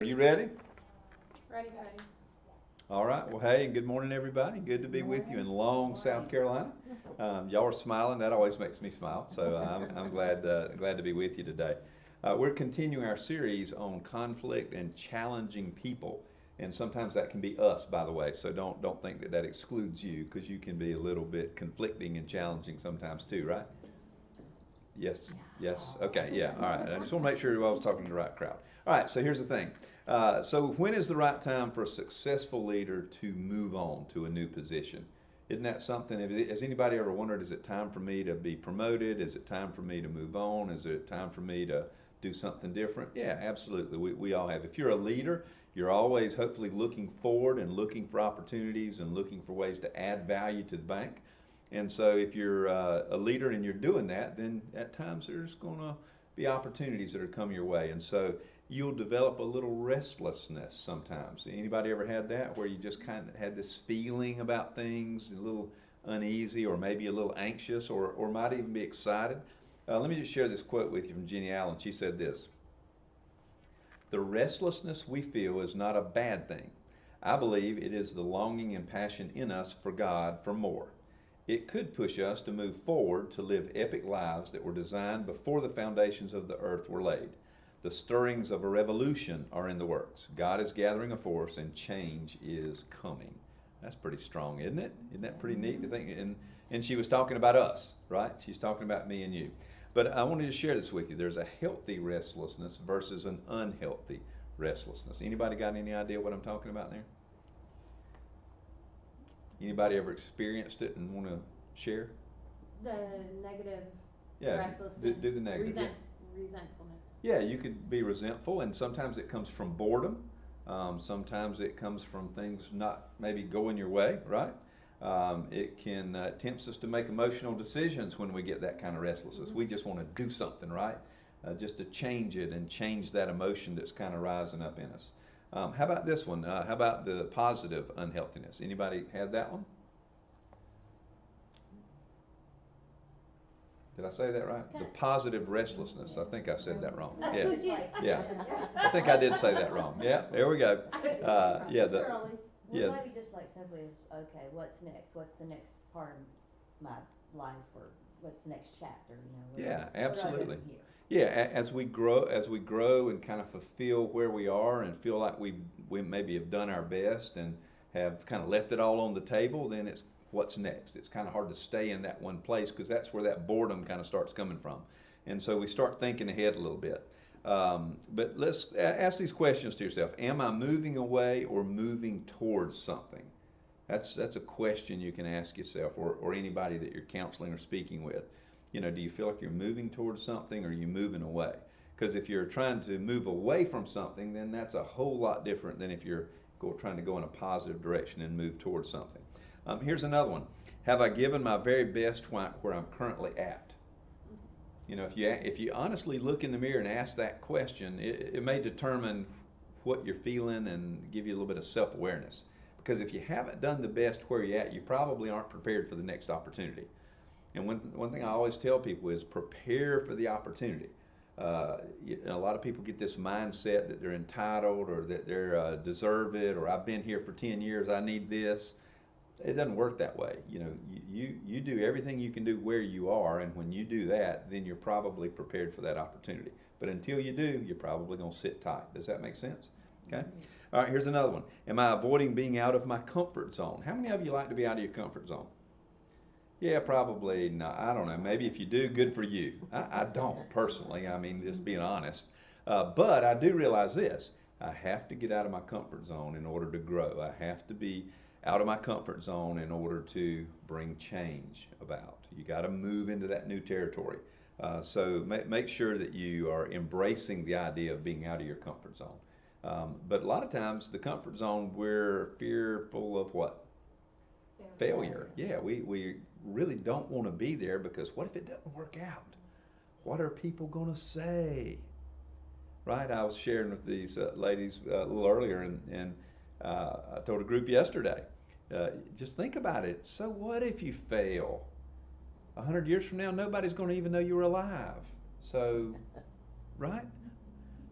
Are you ready? Ready, Patty. All right. Well, hey, and good morning, everybody. Good to be with you in Long, South Carolina. Y'all are smiling. That always makes me smile. So I'm glad to be with you today. We're continuing our series on conflict and challenging people, and sometimes that can be us, by the way. So don't think that that excludes you, because you can be a little bit conflicting and challenging sometimes too, right? Yes, yes. Okay, yeah. All right. I just want to make sure I was talking to the right crowd. All right, so here's the thing. So, when is the right time for a successful leader to move on to a new position? Isn't that something? Has anybody ever wondered, is it time for me to be promoted? Is it time for me to move on? Is it time for me to do something different? Yeah, absolutely. We all have. If you're a leader, you're always hopefully looking forward and looking for opportunities and looking for ways to add value to the bank. And so if you're a leader and you're doing that, then at times there's going to be opportunities that are come your way. And so you'll develop a little restlessness sometimes. Anybody ever had that where you just kind of had this feeling about things, a little uneasy or maybe a little anxious or might even be excited? Let me just share this quote with you from Jenny Allen. She said this: "The restlessness we feel is not a bad thing. I believe it is the longing and passion in us for God for more. It could push us to move forward to live epic lives that were designed before the foundations of the earth were laid. The stirrings of a revolution are in the works. God is gathering a force and change is coming." That's pretty strong, isn't it? Isn't that pretty neat to think? And she was talking about us, right? She's talking about me and you. But I wanted to share this with you. There's a healthy restlessness versus an unhealthy restlessness. Anybody got any idea what I'm talking about there? Anybody ever experienced it and want to share? The negative Yeah, do, restlessness, do the negative. Yeah. resentfulness. Yeah, you could be resentful, and sometimes it comes from boredom. Sometimes it comes from things not maybe going your way, right? It can tempts us to make emotional decisions when we get that kind of restlessness. We just want to do something, right? Just to change it and change that emotion that's kind of rising up in us. How about this one? How about the positive unhealthiness? Anybody had that one? Did I say that right? The positive restlessness. I think I said that wrong. Yeah, yeah. I think I did say that wrong. Yeah, there we go. Yeah, the Well, yeah, maybe just like simply as, okay, what's next? What's the next part of my life, or what's the next chapter? yeah, What do I do absolutely. from here? Yeah, as we grow and kind of fulfill where we are and feel like we maybe have done our best and have kind of left it all on the table, then it's what's next. It's kind of hard to stay in that one place because that's where that boredom kind of starts coming from. And so we start thinking ahead a little bit. But let's ask these questions to yourself. Am I moving away or moving towards something? That's a question you can ask yourself, or anybody that you're counseling or speaking with. Do you feel like you're moving towards something, or are you moving away? Because if you're trying to move away from something, then that's a whole lot different than if you're trying to go in a positive direction and move towards something. Here's another one. Have I given my very best where I'm currently at? If you honestly look in the mirror and ask that question, it may determine what you're feeling and give you a little bit of self-awareness. Because if you haven't done the best where you're at, you probably aren't prepared for the next opportunity. And one thing I always tell people is prepare for the opportunity. A lot of people get this mindset that they're entitled, or that they're deserve it, or I've been here for 10 years, I need this. It doesn't work that way. You do everything you can do where you are, and when you do that, then you're probably prepared for that opportunity. But until you do, you're probably going to sit tight. Does that make sense? Okay. All right, here's another one. Am I avoiding being out of my comfort zone? How many of you like to be out of your comfort zone? Yeah, probably not. I don't know. Maybe if you do, good for you. I don't personally. I mean, just being honest. But I do realize this: I have to get out of my comfort zone in order to grow. I have to be out of my comfort zone in order to bring change about. You got to move into that new territory. So make sure that you are embracing the idea of being out of your comfort zone. But a lot of times, the comfort zone, we're fearful of what? Failure. Yeah, we really don't want to be there, because what if it doesn't work out? What are people going to say? Right? I was sharing with these ladies a little earlier, and I told a group yesterday, just think about it. So what if you fail? 100 years from now, nobody's going to even know you were alive. So, right?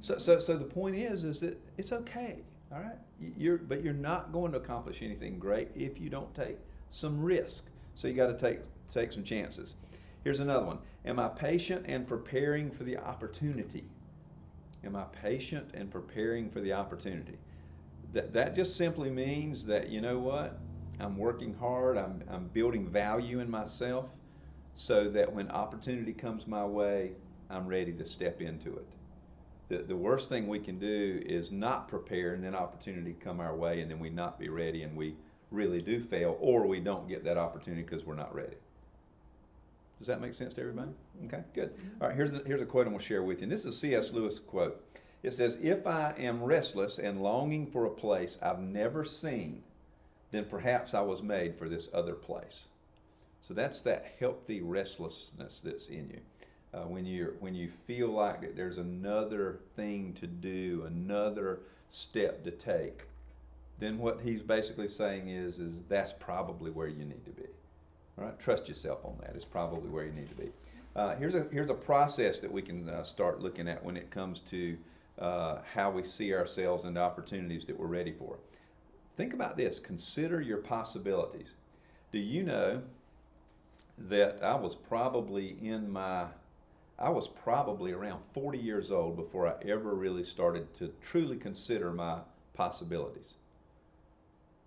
So the point is that it's okay, all right? But you're not going to accomplish anything great if you don't take some risk. So you got to take some chances. Here's another one. Am I patient and preparing for the opportunity? Am I patient and preparing for the opportunity? That just simply means that, you know what? I'm working hard. I'm building value in myself so that when opportunity comes my way, I'm ready to step into it. The worst thing we can do is not prepare and then opportunity come our way and then we not be ready and we really do fail, or we don't get that opportunity because we're not ready. Does that make sense to everybody? Okay, good. All right, here's a quote I'm going to share with you. And this is a C.S. Lewis quote. It says, "If I am restless and longing for a place I've never seen, then perhaps I was made for this other place." So that's that healthy restlessness that's in you. When you feel like that there's another thing to do, another step to take, then what he's basically saying is that's probably where you need to be. All right, trust yourself on that. It's probably where you need to be. Here's a process that we can start looking at when it comes to how we see ourselves and the opportunities that we're ready for. Think about this. Consider your possibilities. Do you know that I was probably around 40 years old before I ever really started to truly consider my possibilities.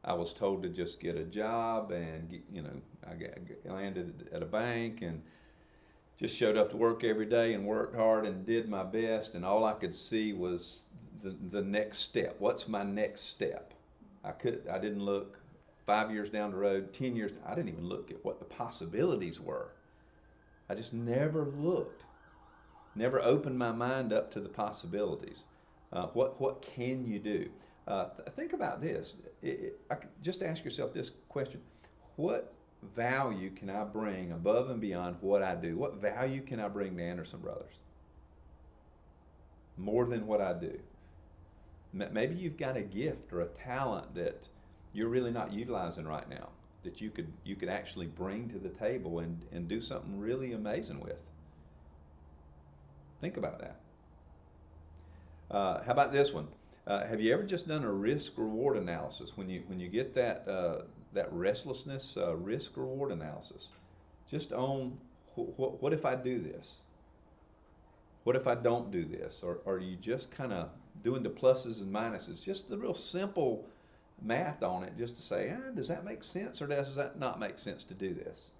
I was told to just get a job and, I landed at a bank and just showed up to work every day and worked hard and did my best, and all I could see was the next step. What's my next step? I didn't look 5 years down the road, 10 years. I didn't even look at what the possibilities were. I just never looked. Never opened my mind up to the possibilities. What can you do? Think about this. Just ask yourself this question. What value can I bring above and beyond what I do? What value can I bring to Anderson Brothers? More than what I do. Maybe you've got a gift or a talent that you're really not utilizing right now, that you could actually bring to the table and do something really amazing with. Think about that. How about this one? Have you ever just done a risk-reward analysis when you get that restlessness risk-reward analysis? Just on what if I do this? What if I don't do this? Or are you just kind of doing the pluses and minuses? Just the real simple math on it, just to say, does that make sense or does that not make sense to do this?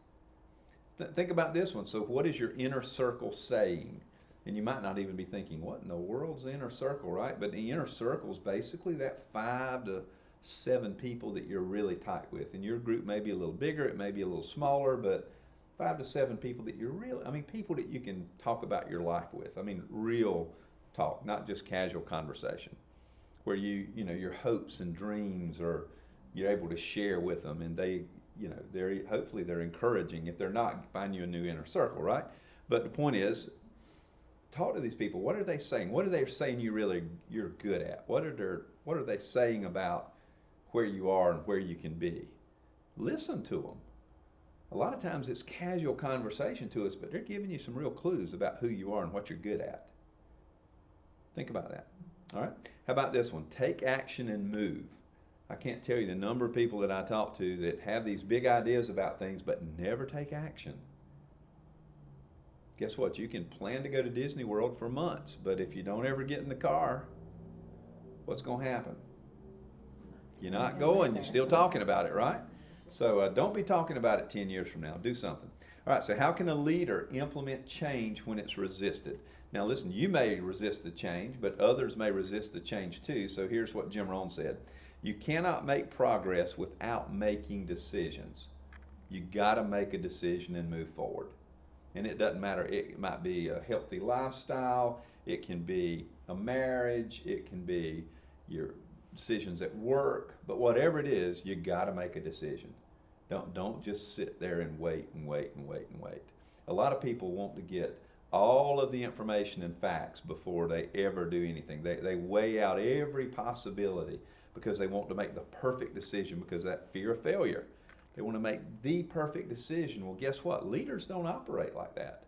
Think about this one. So what is your inner circle saying? And you might not even be thinking, what in the world's the inner circle, right? But the inner circle is basically that 5 to 7 people that you're really tight with. And your group may be a little bigger, it may be a little smaller, but 5 to 7 people that you're really, people that you can talk about your life with. Real talk, not just casual conversation, where your hopes and dreams are, you're able to share with them, and hopefully they're encouraging. If they're not, find you a new inner circle, right? But the point is, talk to these people. What are they saying? What are they saying you're good at? What are they saying about where you are and where you can be? Listen to them. A lot of times it's casual conversation to us, but they're giving you some real clues about who you are and what you're good at. Think about that. All right. How about this one? Take action and move. I can't tell you the number of people that I talk to that have these big ideas about things but never take action. Guess what? You can plan to go to Disney World for months, but if you don't ever get in the car, what's going to happen? You're not going. You're still talking about it, right? So don't be talking about it 10 years from now. Do something. All right, so how can a leader implement change when it's resisted? Now listen, you may resist the change, but others may resist the change too. So here's what Jim Rohn said. You cannot make progress without making decisions. You got to make a decision and move forward. And it doesn't matter. It might be a healthy lifestyle. It can be a marriage. It can be your decisions at work. But whatever it is, you got to make a decision. Don't just sit there and wait and wait and wait and wait. A lot of people want to get all of the information and facts before they ever do anything. They weigh out every possibility because they want to make the perfect decision because of that fear of failure. They want to make the perfect decision. Well, guess what? Leaders don't operate like that.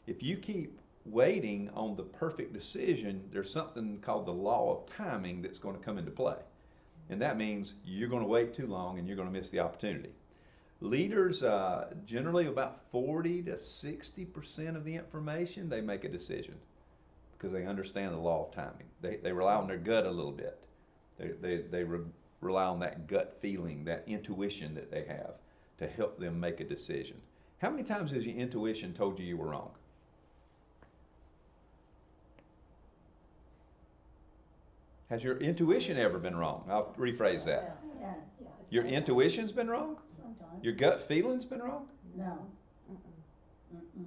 If you keep waiting on the perfect decision, there's something called the law of timing that's going to come into play. And that means you're going to wait too long and you're going to miss the opportunity. Leaders, generally about 40 to 60% of the information, they make a decision because they understand the law of timing. They rely on their gut a little bit. They rely on that gut feeling, that intuition that they have to help them make a decision. How many times has your intuition told you were wrong? Has your intuition ever been wrong? I'll rephrase that. Yeah. Your intuition's been wrong? Sometimes. Your gut feeling's been wrong? No. Mm-mm. Mm-mm.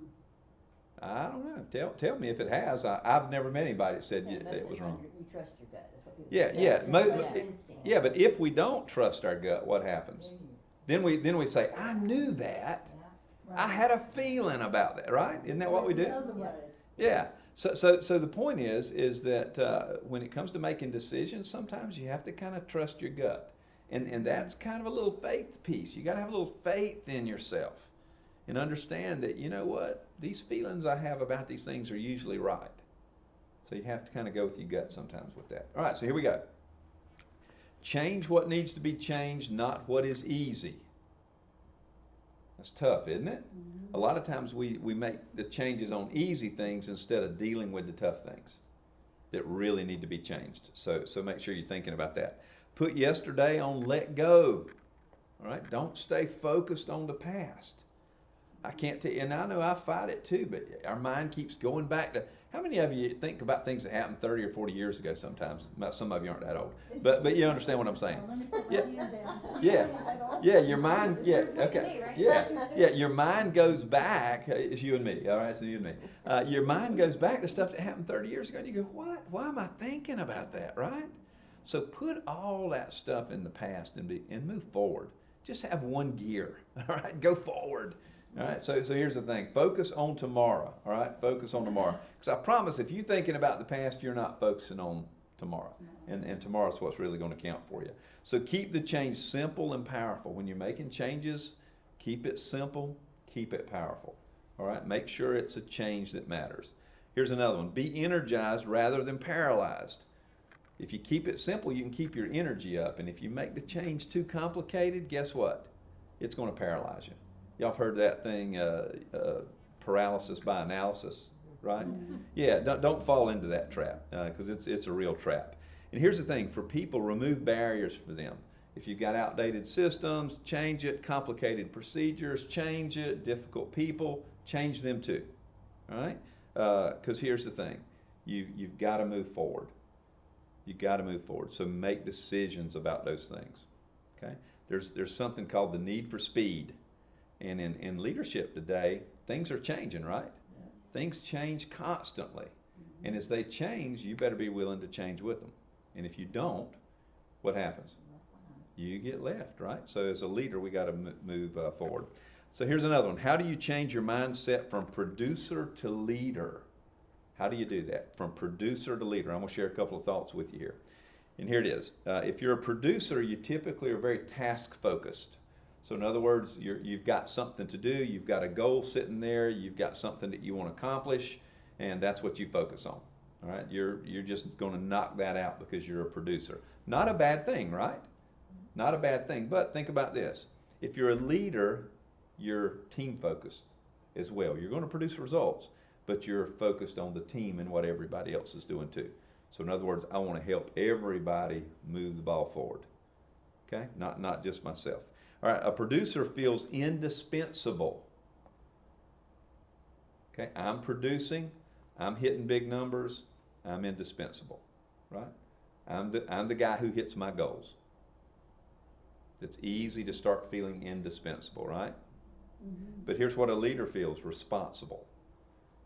I don't know. Tell me if it has. I've never met anybody that said Most of it the was time wrong. You trust your gut, that's what people Yeah, say. yeah. Trust instinct. Yeah, but if we don't trust our gut, what happens? Then we say, I knew that. I had a feeling about that, right? Isn't that what we do? The other way. Yeah. So the point is that when it comes to making decisions, sometimes you have to kind of trust your gut. And that's kind of a little faith piece. You got to have a little faith in yourself and understand that, you know what, these feelings I have about these things are usually right. So you have to kind of go with your gut sometimes with that. All right, so here we go. Change what needs to be changed, not what is easy. That's tough, isn't it? Mm-hmm. A lot of times we make the changes on easy things instead of dealing with the tough things that really need to be changed. So make sure you're thinking about that. Put yesterday on let go. All right? Don't stay focused on the past. I can't tell you, and I know I fight it too, but our mind keeps going back to, how many of you think about things that happened 30 or 40 years ago sometimes? Some of you aren't that old, but you understand what I'm saying. Let me put Yeah. my hand down. Yeah. Yeah, your mind, yeah, Look at okay. me, right? Yeah, your mind goes back, it's you and me, all right, so you and me. Your mind goes back to stuff that happened 30 years ago, and you go, what? Why am I thinking about that, right? So put all that stuff in the past and move forward. Just have one gear, all right? Go forward. All right, so here's the thing. Focus on tomorrow, all right? Focus on tomorrow. Because I promise if you're thinking about the past, you're not focusing on tomorrow. And tomorrow's what's really going to count for you. So keep the change simple and powerful. When you're making changes, keep it simple, keep it powerful. All right, make sure it's a change that matters. Here's another one. Be energized rather than paralyzed. If you keep it simple, you can keep your energy up. And if you make the change too complicated, guess what? It's going to paralyze you. Y'all have heard that thing, paralysis by analysis, right? Yeah, don't fall into that trap because it's a real trap. And here's the thing, for people, remove barriers for them. If you've got outdated systems, change it. Complicated procedures, change it. Difficult people, change them too, all right? Because here's the thing, you've got to move forward. You've got to move forward. So make decisions about those things, okay? There's something called the need for speed. And in leadership today, things are changing, right? Yeah. Things change constantly. Mm-hmm. And as they change, you better be willing to change with them. And if you don't, what happens? You get left, right? So as a leader, we got to move forward. So here's another one. How do you change your mindset from producer to leader? How do you do that? From producer to leader. I'm going to share a couple of thoughts with you here. And here it is. If you're a producer, you typically are very task-focused. So in other words, you've got something to do, you've got a goal sitting there, you've got something that you want to accomplish, and that's what you focus on. All right, you're just going to knock that out because you're a producer. Not a bad thing, right? Not a bad thing. But think about this: if you're a leader, you're team focused as well. You're going to produce results, but you're focused on the team and what everybody else is doing too. So in other words, I want to help everybody move the ball forward. Okay, not just myself. All right, a producer feels indispensable. Okay, I'm producing, I'm hitting big numbers, I'm indispensable, right? I'm the guy who hits my goals. It's easy to start feeling indispensable, right? Mm-hmm. But here's what a leader feels: responsible.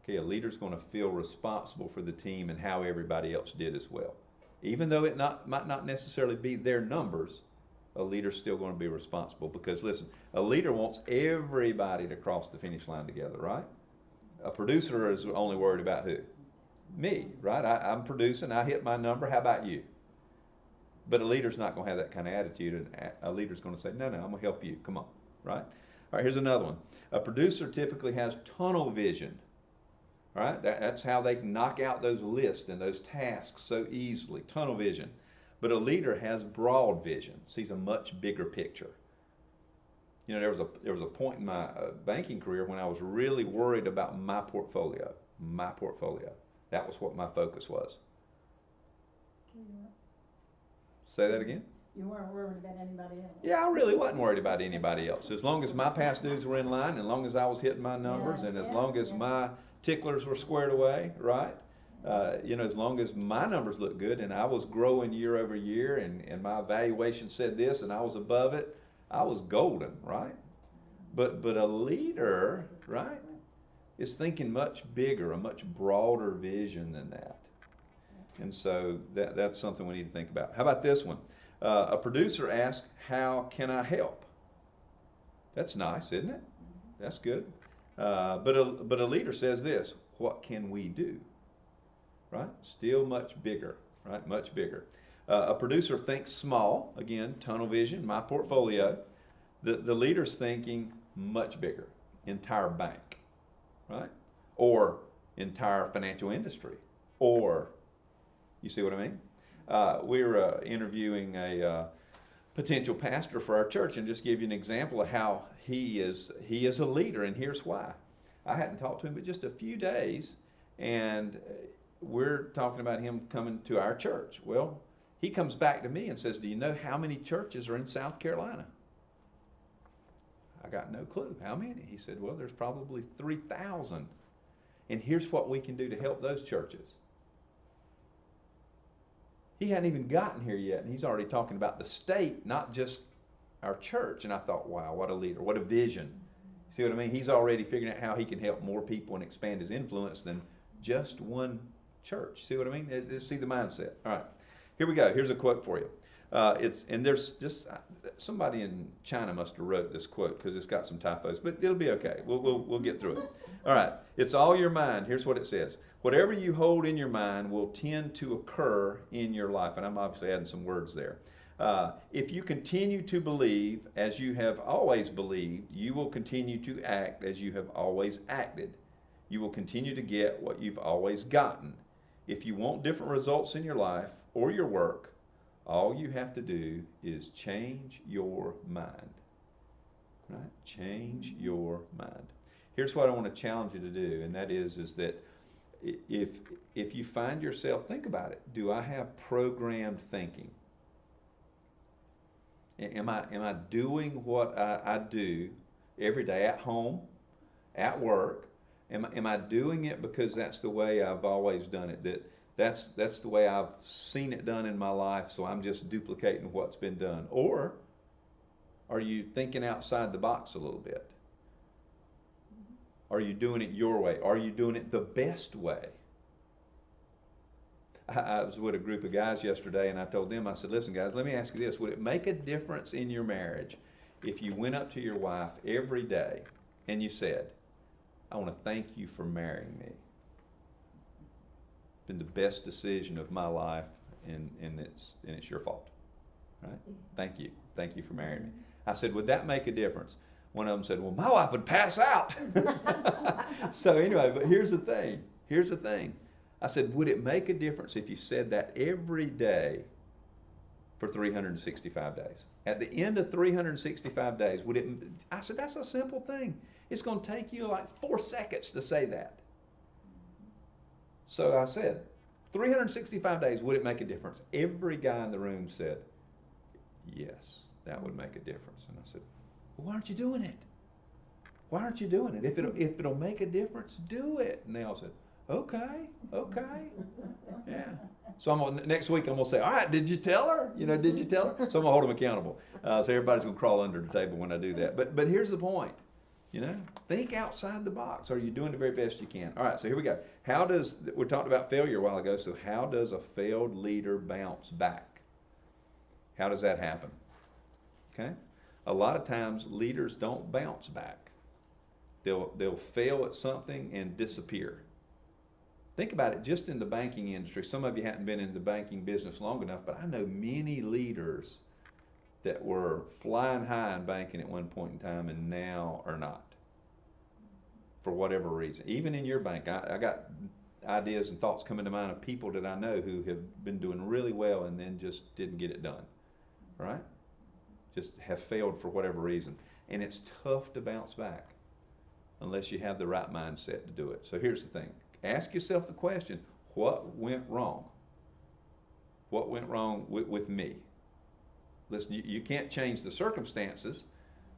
Okay, a leader's going to feel responsible for the team and how everybody else did as well. Even though it might not necessarily be their numbers, a leader's still going to be responsible because, listen, a leader wants everybody to cross the finish line together, right? A producer is only worried about who? Me, right? I'm producing, I hit my number, how about you? But a leader's not going to have that kind of attitude, and a leader's going to say, no, I'm going to help you, come on, right? All right, here's another one. A producer typically has tunnel vision. right? That's how they knock out those lists and those tasks so easily, tunnel vision. But a leader has broad vision, sees a much bigger picture. You know, there was a point in my banking career when I was really worried about my portfolio. My portfolio. That was what my focus was. Say that again? You weren't worried about anybody else. Yeah, I really wasn't worried about anybody else. As long as my past dues were in line, as long as I was hitting my numbers, Yeah, and as yeah, long as yeah. my ticklers were squared away, right? You know, as long as my numbers looked good and I was growing year over year and my evaluation said this and I was above it, I was golden, right? But a leader, right, is thinking much bigger, a much broader vision than that. And so that's something we need to think about. How about this one? A producer asks, "How can I help?" That's nice, isn't it? That's good. But a leader says this: "What can we do?" Right? Still much bigger, right? Much bigger. A producer thinks small. Again, tunnel vision, my portfolio. The leader's thinking much bigger, entire bank, right? Or entire financial industry, or you see what I mean? We were interviewing a potential pastor for our church, and just give you an example of how he is a leader, and here's why. I hadn't talked to him but just a few days, and we're talking about him coming to our church. Well, he comes back to me and says, "Do you know how many churches are in South Carolina?" I got no clue. How many? He said, "Well, there's probably 3,000. And here's what we can do to help those churches." He hadn't even gotten here yet, and he's already talking about the state, not just our church. And I thought, wow, what a leader, what a vision. See what I mean? He's already figuring out how he can help more people and expand his influence than just one church. See what I mean? See the mindset. All right, here we go. Here's a quote for you. There's just somebody in China must have wrote this quote because it's got some typos, but it'll be okay. We'll get through it. All right, it's all your mind. Here's what it says: whatever you hold in your mind will tend to occur in your life. And I'm obviously adding some words there. If you continue to believe as you have always believed, you will continue to act as you have always acted. You will continue to get what you've always gotten. If you want different results in your life or your work, all you have to do is change your mind. Right? Change your mind. Here's what I want to challenge you to do, and that is that if you find yourself, think about it. Do I have programmed thinking? Am I doing what I do every day at home, at work? Am I doing it because that's the way I've always done it? That's the way I've seen it done in my life, so I'm just duplicating what's been done? Or are you thinking outside the box a little bit? Are you doing it your way? Are you doing it the best way? I was with a group of guys yesterday, and I told them, I said, "Listen, guys, let me ask you this. Would it make a difference in your marriage if you went up to your wife every day and you said, 'I want to thank you for marrying me. It's been the best decision of my life, and it's your fault. Right? Thank you. Thank you for marrying me.'" I said, "Would that make a difference?" One of them said, "Well, my wife would pass out." So anyway, but here's the thing. Here's the thing. I said, would it make a difference if you said that every day for 365 days? At the end of 365 days, would it? I said, that's a simple thing. It's going to take you like 4 seconds to say that. So I said, 365 days, would it make a difference? Every guy in the room said, yes, that would make a difference. And I said, well, why aren't you doing it? Why aren't you doing it? If it'll make a difference, do it. And they all said, okay. Yeah. So next week I'm gonna say, all right, did you tell her? Did you tell her? So I'm gonna hold them accountable. So everybody's gonna crawl under the table when I do that. But here's the point. Think outside the box. Are you doing the very best you can? All right. So here we go. We talked about failure a while ago. So how does a failed leader bounce back? How does that happen? Okay. A lot of times leaders don't bounce back. They'll fail at something and disappear. Think about it just in the banking industry. Some of you haven't been in the banking business long enough, but I know many leaders that were flying high in banking at one point in time and now are not. for whatever reason. Even in your bank, I got ideas and thoughts coming to mind of people that I know who have been doing really well and then just didn't get it done, right? Just have failed for whatever reason. And it's tough to bounce back unless you have the right mindset to do it. So here's the thing. Ask yourself the question, what went wrong? What went wrong with me? Listen, you can't change the circumstances,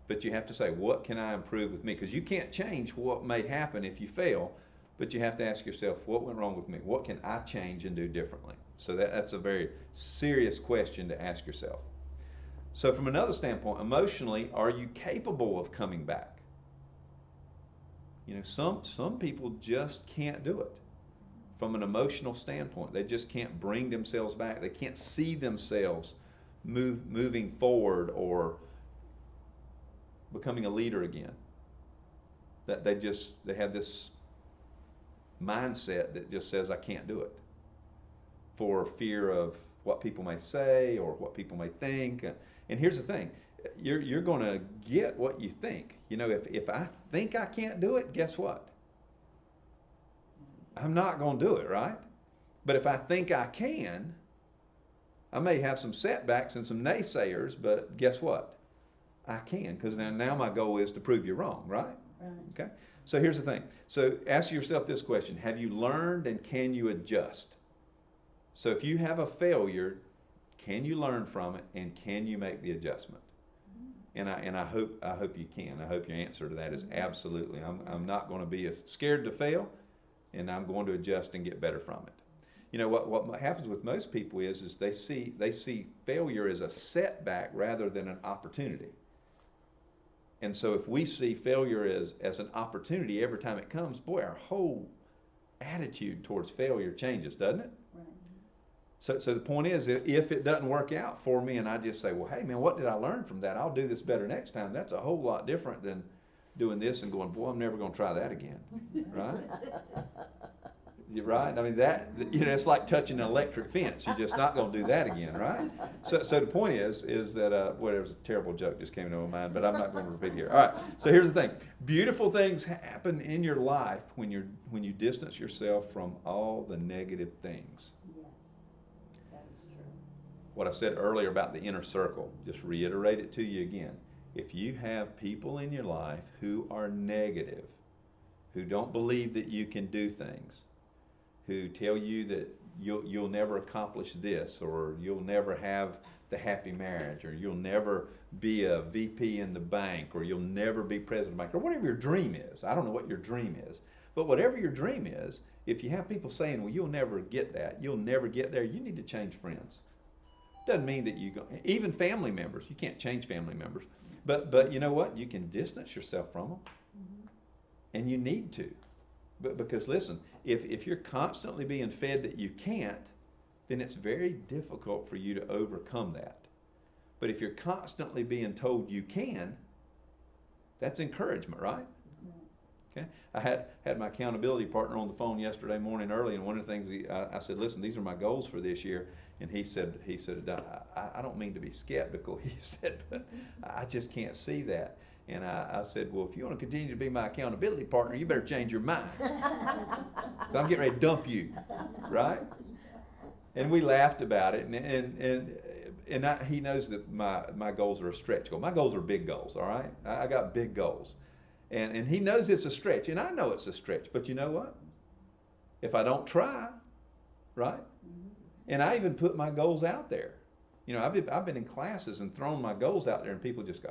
but you have to say, what can I improve with me? Because you can't change what may happen if you fail, but you have to ask yourself, what went wrong with me? What can I change and do differently? So that's a very serious question to ask yourself. So from another standpoint, emotionally, are you capable of coming back? You know, some people just can't do it from an emotional standpoint. They just can't bring themselves back. They can't see themselves moving forward or becoming a leader again. That they have this mindset that just says, I can't do it, for fear of what people may say or what people may think. And here's the thing, you're going to get what you think. You know, if I think I can't do it, guess what? I'm not going to do it, right? But if I think I can, I may have some setbacks and some naysayers, but guess what? I can, because now my goal is to prove you wrong, right? Right. Okay? So here's the thing. So ask yourself this question. Have you learned and can you adjust? So if you have a failure, can you learn from it and can you make the adjustment? And I hope you can. I hope your answer to that is absolutely. I'm not going to be scared to fail, and I'm going to adjust and get better from it. You know what happens with most people is they see failure as a setback rather than an opportunity. And so if we see failure as an opportunity every time it comes, boy, our whole attitude towards failure changes, doesn't it? Right. So the point is, if it doesn't work out for me and I just say, well, hey, man, what did I learn from that? I'll do this better next time. That's a whole lot different than doing this and going, boy, I'm never going to try that again, right? You're right? I mean, it's like touching an electric fence. You're just not going to do that again, right? So the point is that, well, there was a terrible joke just came into my mind, but I'm not going to repeat it here. All right, so here's the thing. Beautiful things happen in your life when you distance yourself from all the negative things. Yes, that is true. What I said earlier about the inner circle, just reiterate it to you again. If you have people in your life who are negative, who don't believe that you can do things, who tell you that you'll never accomplish this, or you'll never have the happy marriage, or you'll never be a VP in the bank, or you'll never be president of the bank, or whatever your dream is. I don't know what your dream is, but whatever your dream is, if you have people saying, well, you'll never get that, you'll never get there, you need to change friends. Doesn't mean that even family members, you can't change family members, but you know what? You can distance yourself from them, and you need to. But because listen, if you're constantly being fed that you can't, then it's very difficult for you to overcome that. But if you're constantly being told you can, that's encouragement, right? Okay. I had my accountability partner on the phone yesterday morning early, and one of the things I said, listen, these are my goals for this year. And he said, I don't mean to be skeptical. He said, but I just can't see that. And I said, well, if you want to continue to be my accountability partner, you better change your mind. So I'm getting ready to dump you, right? And we laughed about it, and he knows that my goals are a stretch goal. My goals are big goals, all right? I got big goals. And he knows it's a stretch, and I know it's a stretch. But you know what? If I don't try, right? And I even put my goals out there. You know, I've been in classes and thrown my goals out there, and people just go,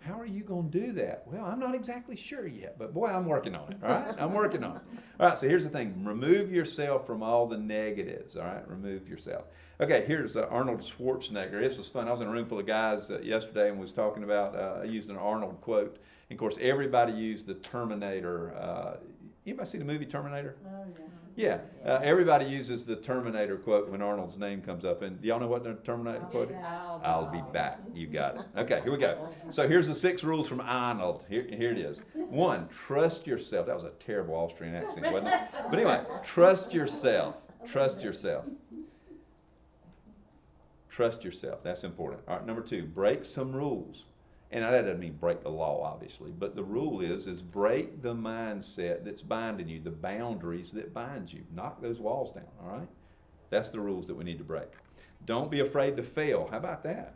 how are you going to do that? Well, I'm not exactly sure yet, but boy, I'm working on it, all right? I'm working on it. All right, so here's the thing. Remove yourself from all the negatives, all right? Remove yourself. Okay, here's Arnold Schwarzenegger. This was fun. I was in a room full of guys yesterday and was talking about, I used an Arnold quote. And of course, everybody used the Terminator. Anybody see the movie Terminator? Oh, Yeah, everybody uses the Terminator quote when Arnold's name comes up. And do y'all know what the Terminator quote is? I'll be back. You got it. Okay, here we go. So here's the 6 rules from Arnold. Here it is. 1, trust yourself. That was a terrible Austrian accent, wasn't it? But anyway, trust yourself. Trust yourself. Trust yourself. That's important. All right, number 2, break some rules And that doesn't mean break the law, obviously, but the rule is break the mindset that's binding you, the boundaries that bind you. Knock those walls down, all right? That's the rules that we need to break. Don't be afraid to fail. How about that?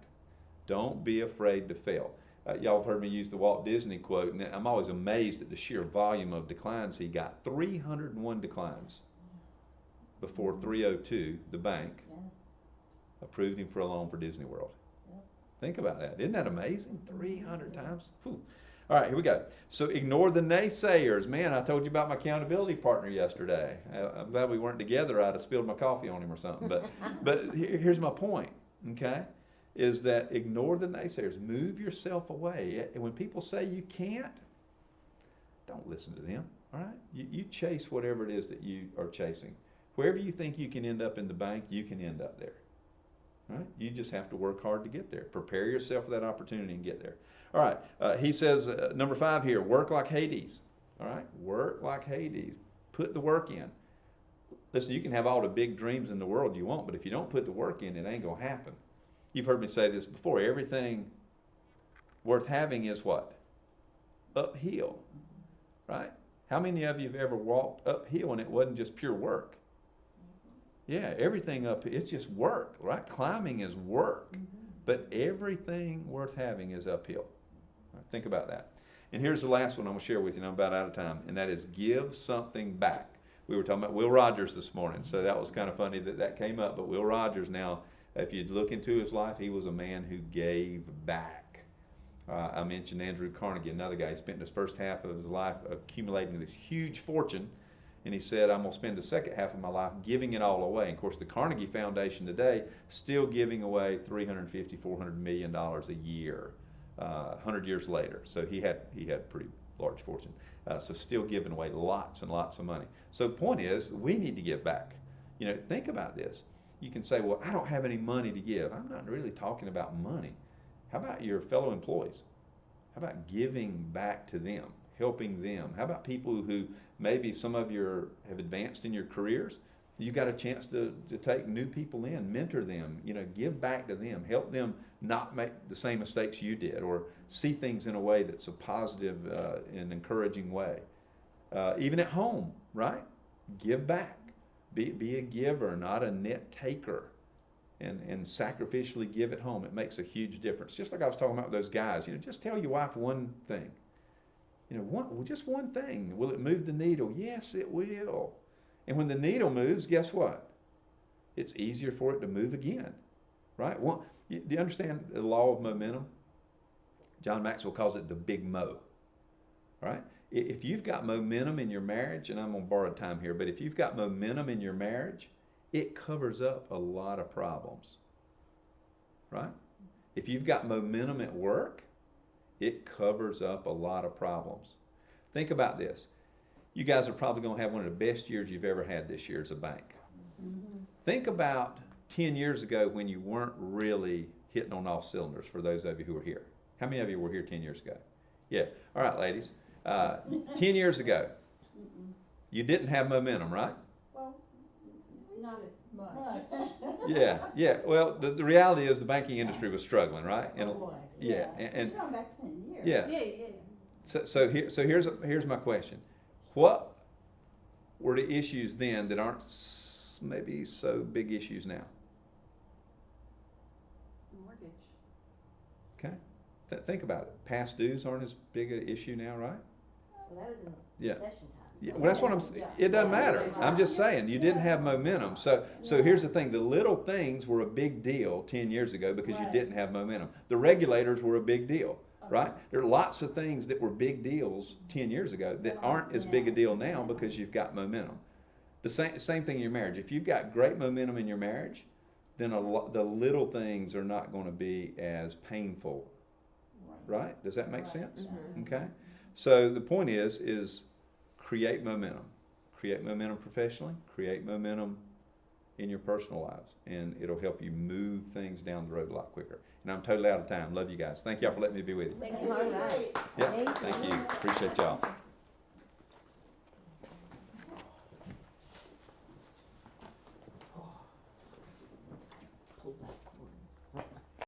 Don't be afraid to fail. Y'all have heard me use the Walt Disney quote, and I'm always amazed at the sheer volume of declines he got. 301 declines before 302, the bank, Yes. approved him for a loan for Disney World. Yep. Think about that. Isn't that amazing? 300 times. Whew. All right, here we go. So ignore the naysayers. Man, I told you about my accountability partner yesterday. I'm glad we weren't together. I'd have spilled my coffee on him or something. But here's my point, okay, is that ignore the naysayers. Move yourself away. And when people say you can't, don't listen to them, all right? You chase whatever it is that you are chasing. Wherever you think you can end up in the bank, you can end up there. Right? You just have to work hard to get there. Prepare yourself for that opportunity and get there. All right. He says, number 5 here, work like Hades. All right. Work like Hades. Put the work in. Listen, you can have all the big dreams in the world you want, but if you don't put the work in, it ain't going to happen. You've heard me say this before. Everything worth having is what? Uphill. Right? How many of you have ever walked uphill and it wasn't just pure work? Yeah, everything up, it's just work, right? Climbing is work, but everything worth having is uphill. Right, think about that. And here's the last one I'm going to share with you, and I'm about out of time, and that is give something back. We were talking about Will Rogers this morning, so that was kind of funny that that came up, but Will Rogers now, if you look into his life, he was a man who gave back. I mentioned Andrew Carnegie, another guy. He spent his first half of his life accumulating this huge fortune. And he said, I'm going to spend the second half of my life giving it all away. And of course, the Carnegie Foundation today still giving away $350, $400 million a year, 100 years later. So he had a pretty large fortune. So still giving away lots and lots of money. So the point is, we need to give back. You know, think about this. You can say, well, I don't have any money to give. I'm not really talking about money. How about your fellow employees? How about giving back to them? Helping them. How about people who maybe some of you have advanced in your careers? You got a chance to take new people in, mentor them, you know, give back to them, help them not make the same mistakes you did, or see things in a way that's a positive and encouraging way. Even at home, right? Give back. Be a giver, not a net taker. And sacrificially give at home. It makes a huge difference. Just like I was talking about with those guys, you know, just tell your wife one thing. You know, just one thing. Will it move the needle? Yes, it will. And when the needle moves, guess what? It's easier for it to move again, right? Do you understand the law of momentum? John Maxwell calls it the big mo, right? If you've got momentum in your marriage, and I'm on borrowed time here, but if you've got momentum in your marriage, it covers up a lot of problems, right? If you've got momentum at work, it covers up a lot of problems. Think about this. You guys are probably going to have one of the best years you've ever had this year as a bank. Think about 10 years ago when you weren't really hitting on all cylinders, for those of you who were here. How many of you were here 10 years ago? Yeah. All right, ladies. 10 years ago, you didn't have momentum, right? Well, not as much. Yeah. Well, the reality is the banking industry was struggling, right? And It's and going back 10 years. yeah. Yeah. So here's my question. What were the issues then that aren't maybe so big issues now? Mortgage. Okay. Think about it. Past dues aren't as big an issue now, right? Well, that was in Yeah. recession time. Yeah, well, that's what I'm saying. It doesn't matter. I'm just saying you didn't have momentum. So here's the thing. The little things were a big deal 10 years ago because you didn't have momentum. The regulators were a big deal, right? There are lots of things that were big deals 10 years ago that aren't as big a deal now because you've got momentum. The same thing in your marriage. If you've got great momentum in your marriage, then the little things are not going to be as painful, right? Does that make sense? Okay. So the point is create momentum. Create momentum professionally. Create momentum in your personal lives. And it'll help you move things down the road a lot quicker. And I'm totally out of time. Love you guys. Thank y'all for letting me be with you. All right. Yep. Thank you. Appreciate y'all.